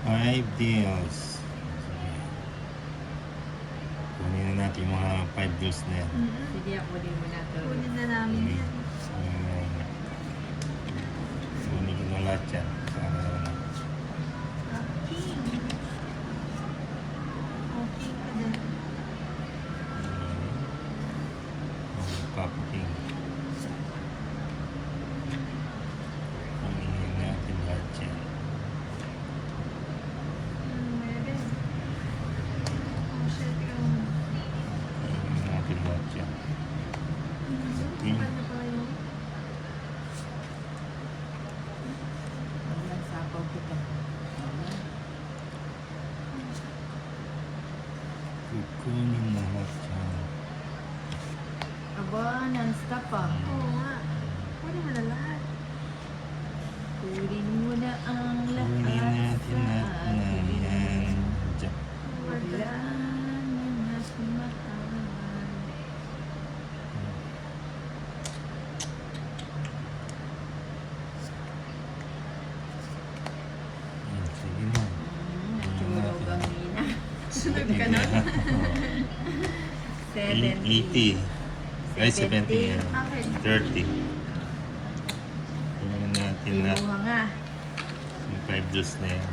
5 deals. Kunin na natin yung mga 5 deals na yan. Sige, ako din mo na to. Kunin na namin yan. Kunin ko na lahat yan. King. Okay ka din. King. Kunin natin lahat yan. Meron. Oh, shit. Kunin natin lahat yan. Ano pa yun? Ayan, sapaw kita. Kukunin na lahat yan. Aba, non-stop ah. Oo nga. Kunin mo na lahat. Kunin mo na ang lahat Kunin natin sa lahat na akin. yan. Diyan. Wala na mas mahal. Sige na. Natulog ang Nina. Sunod ka na. 80. Ay, 70 yan. Okay. 30. Kunin natin lahat. Kinuha nga. Yung 5 juice na yan.